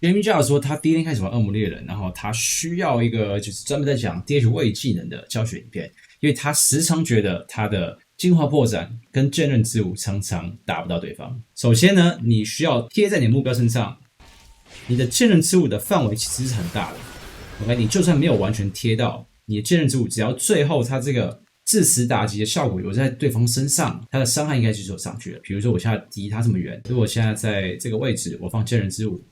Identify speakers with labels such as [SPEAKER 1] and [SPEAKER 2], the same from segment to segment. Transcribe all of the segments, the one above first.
[SPEAKER 1] Jamie Jia 说，他第一天开始玩恶魔猎人，然后他需要一个就是专门在讲 DH 位技能的教学影片，因为他时常觉得他的进化破绽跟剑刃之舞常常打不到对方。首先呢，你需要贴在你的目标身上，你的剑刃之舞的范围其实是很大的。OK， 你就算没有完全贴到你的剑刃之舞，只要最后它这个致死打击的效果有在对方身上，它的伤害应该就走上去了。比如说我现在离它这么远，如果我现在在这个位置，我放剑刃之舞。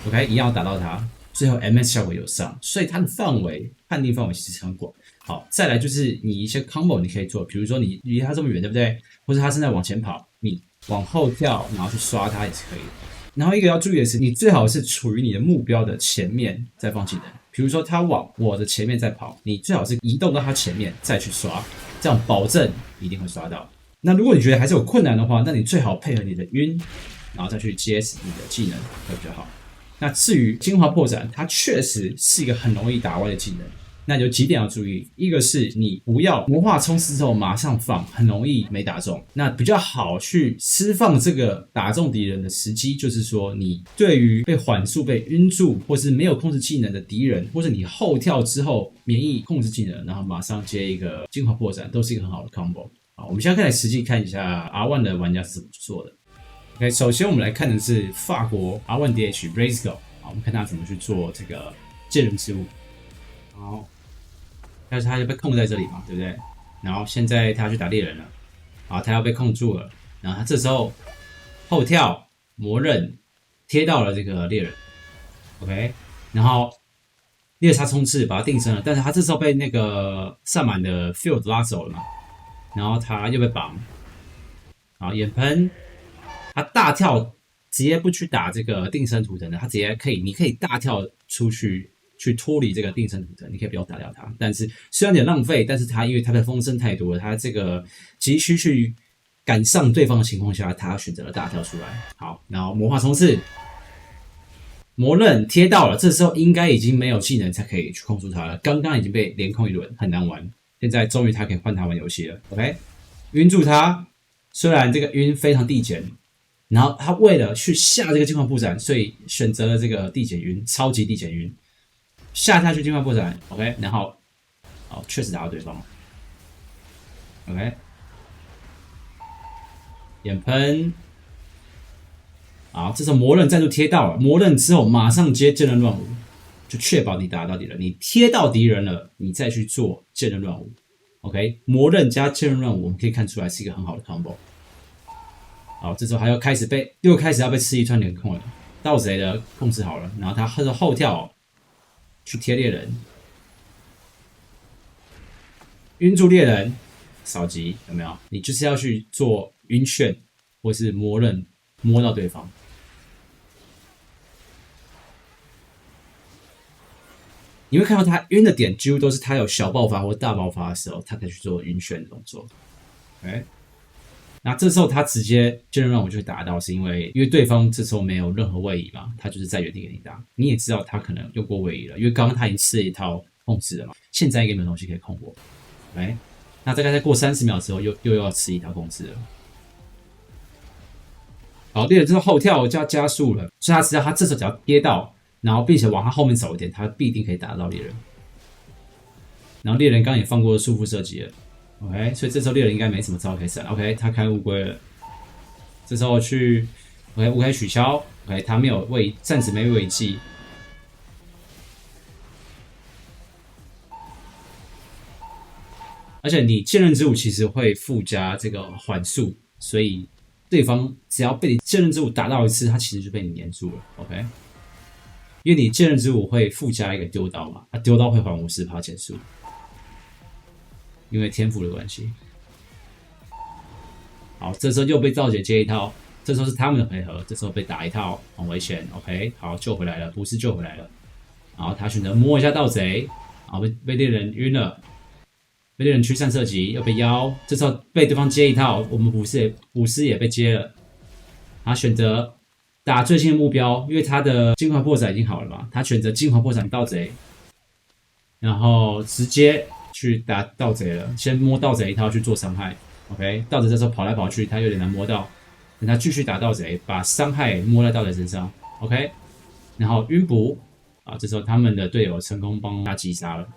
[SPEAKER 1] OK， 一样要打到它，最后 MS 效果有上，所以它的范围判定范围其实很广。好，再来就是你一些 combo 你可以做，比如说你离它这么远，对不对？或者它正在往前跑，你往后跳，然后去刷它也是可以的。然后一个要注意的是，你最好是处于你的目标的前面再放技能。比如说它往我的前面在跑，你最好是移动到它前面再去刷，这样保证一定会刷到。那如果你觉得还是有困难的话，那你最好配合你的晕，然后再去接死你的技能会比较好。那至于精华破绽，它确实是一个很容易打歪的技能。那有几点要注意，一个是你不要魔化冲刺之后马上放，很容易没打中。那比较好去释放这个打中敌人的时机，就是说你对于被缓速、被晕住，或是没有控制技能的敌人，或是你后跳之后免疫控制技能，然后马上接一个精华破绽，都是一个很好的 combo。好，我们现在来实际看一下 R1 的玩家是怎么做的。OK， 首先我们来看的是法国 R1DH Brazgo， 好，我们看他怎么去做这个剑刃之舞。好，但是他就被控在这里嘛，对不对？然后现在他去打猎人了，好，他要被控住了，然后他这时候后跳魔刃贴到了这个猎人 ，OK， 然后猎杀冲刺把他定身了，但是他这时候被那个萨满的 Field 拉走了嘛，然后他又被绑，好，眼喷。他大跳直接不去打这个定身图腾的，他直接可以，你可以大跳出去脱离这个定身图腾，你可以不用打掉它。但是虽然有点浪费，但是他因为他的风声太多了，他这个急需去赶上对方的情况下，他选择了大跳出来。好，然后魔化冲刺，魔刃贴到了，这时候应该已经没有技能才可以去控住他了。刚刚已经被连控一轮，很难玩。现在终于他可以换他玩游戏了。OK， 晕住他，虽然这个晕非常递减。然后他为了去下这个进化破绽，所以选择了这个递减晕，超级递减晕，下下去进化破绽 ，OK， 然后，好，确实打到对方 ，OK， 眼喷，好，这时候魔刃再度贴到了，魔刃之后马上接剑刃乱舞，就确保你打到敌人，你贴到敌人了，你再去做剑刃乱舞 ，OK， 魔刃加剑刃乱舞，我们可以看出来是一个很好的 combo。好，这时候还要开始又开始要被吃一串连控了，盗贼的控制好了，然后他后跳去贴猎人，晕住猎人，扫击有没有？你就是要去做晕眩或是魔刃摸到对方。你会看到他晕的点几乎都是他有小爆发或大爆发的时候，他才去做晕眩的动作。OK。那这时候他直接剑刃乱舞就会打到，是因为对方这时候没有任何位移嘛，他就是在原地给你打。你也知道他可能用过位移了，因为刚刚他已经吃了一套控制了嘛，现在应该没有东西可以控过。OK， 那大概再过30秒之后又要吃一套控制了。好，猎人之后后跳加速了，所以他知道他这时候只要跌到，然后并且往他后面走一点，他必定可以打到猎人。然后猎人刚刚也放过束缚射击了。OK， 所以这时候猎人应该没什么招可以闪。OK， 他开乌龟了，这时候去 OK 乌龟取消。OK， 他没有暂时没位技。而且你剑刃之舞其实会附加这个缓速，所以对方只要被你剑刃之舞打到一次，他其实就被你黏住了。OK， 因为你剑刃之舞会附加一个丢刀嘛，丢刀会还50%减速。因为天赋的关系，好，这时候又被赵姐接一套，这时候是他们的回合，这时候被打一套，很危险。OK， 好，救回来了，不是救回来了。然后他选择摸一下盗贼，然后被猎人晕了，被猎人驱散射击，又被腰，这时候被对方接一套，我们捕师也被接了。他选择打最新的目标，因为他的精华破绽已经好了嘛，他选择精华破绽盗贼，然后直接去打盗贼了，先摸盗贼一套去做伤害。OK， 盗贼这时候跑来跑去，他有点难摸到，等他继续打盗贼，把伤害摸在盗贼身上。OK，然后晕捕啊，这时候他们的队友成功帮他击杀了。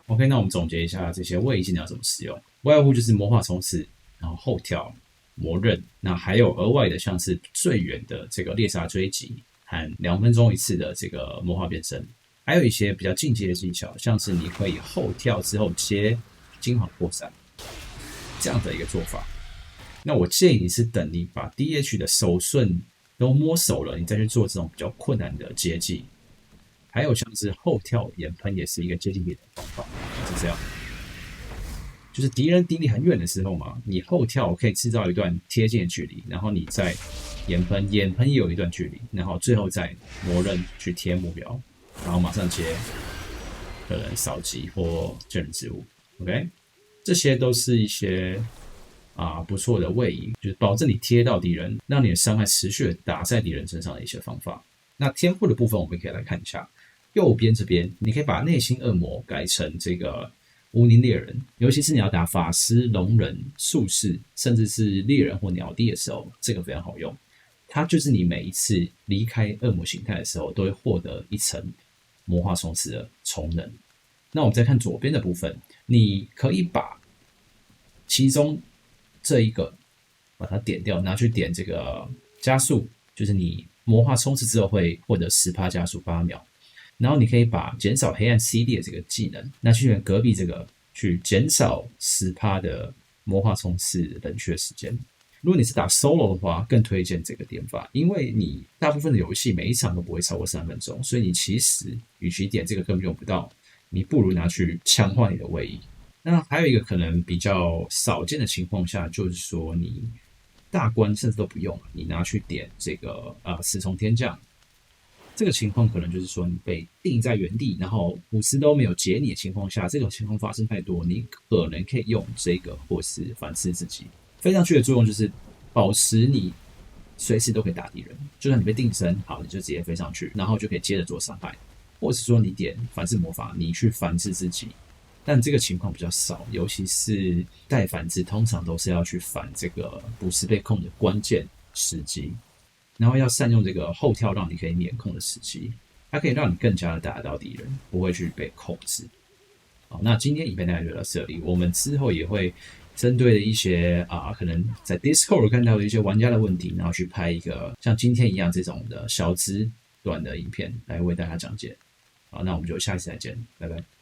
[SPEAKER 1] OK，那我们总结一下这些位移技能要怎么使用，外乎就是魔法冲刺，然后后跳、魔刃，那还有额外的像是最远的这个猎杀追击和2分钟一次的这个魔法变身，还有一些比较进阶的技巧，像是你可以后跳之后接金黄破散这样的一个做法。那我建议你是等你把 DH 的手顺都摸熟了，你再去做这种比较困难的接技。还有像是后跳岩喷也是一个接近敌人的方法，是这样。就是敌人离你很远的时候嘛，你后跳可以制造一段贴近的距离，然后你再岩喷，岩喷也有一段距离，然后最后再魔刃去贴目标，然后马上接可能扫击或正人之物。OK， 这些都是一些不错的位移，就是保证你贴到敌人，让你的伤害持续的打在敌人身上的一些方法。那天赋的部分我们可以来看一下，右边这边你可以把内心恶魔改成这个无宁猎人，尤其是你要打法师、龙人、术士，甚至是猎人或鸟帝的时候，这个非常好用。它就是你每一次离开恶魔形态的时候，都会获得一层魔化冲刺的充能。那我们再看左边的部分，你可以把其中这一个把它点掉，拿去点这个加速，就是你魔化冲刺之后会获得10%加速8秒。然后你可以把减少黑暗 CD 的这个技能拿去选隔壁这个，去减少10%的魔化冲刺冷却时间。如果你是打 solo 的话，更推荐这个点法，因为你大部分的游戏每一场都不会超过3分钟，所以你其实与其点这个根本用不到，你不如拿去强化你的位移。那还有一个可能比较少见的情况下，就是说你大关甚至都不用，你拿去点这个死从天降。这个情况可能就是说你被定在原地，然后武士都没有解你的情况下，这种情况发生太多，你可能可以用这个或是反噬自己。飞上去的作用就是保持你随时都可以打敌人，就算你被定身，好，你就直接飞上去，然后就可以接着做伤害，或者是说你点反噬魔法，你去反噬自己。但这个情况比较少，尤其是带反制，通常都是要去反这个不是被控的关键时机。然后要善用这个后跳，让你可以免控的时机，它可以让你更加的打得到敌人，不会去被控制。好，那今天影片大概就到这里，我们之后也会针对的一些可能在 Discord 看到的一些玩家的问题，然后去拍一个像今天一样这种的小资短的影片来为大家讲解。好，那我们就下一次再见，拜拜。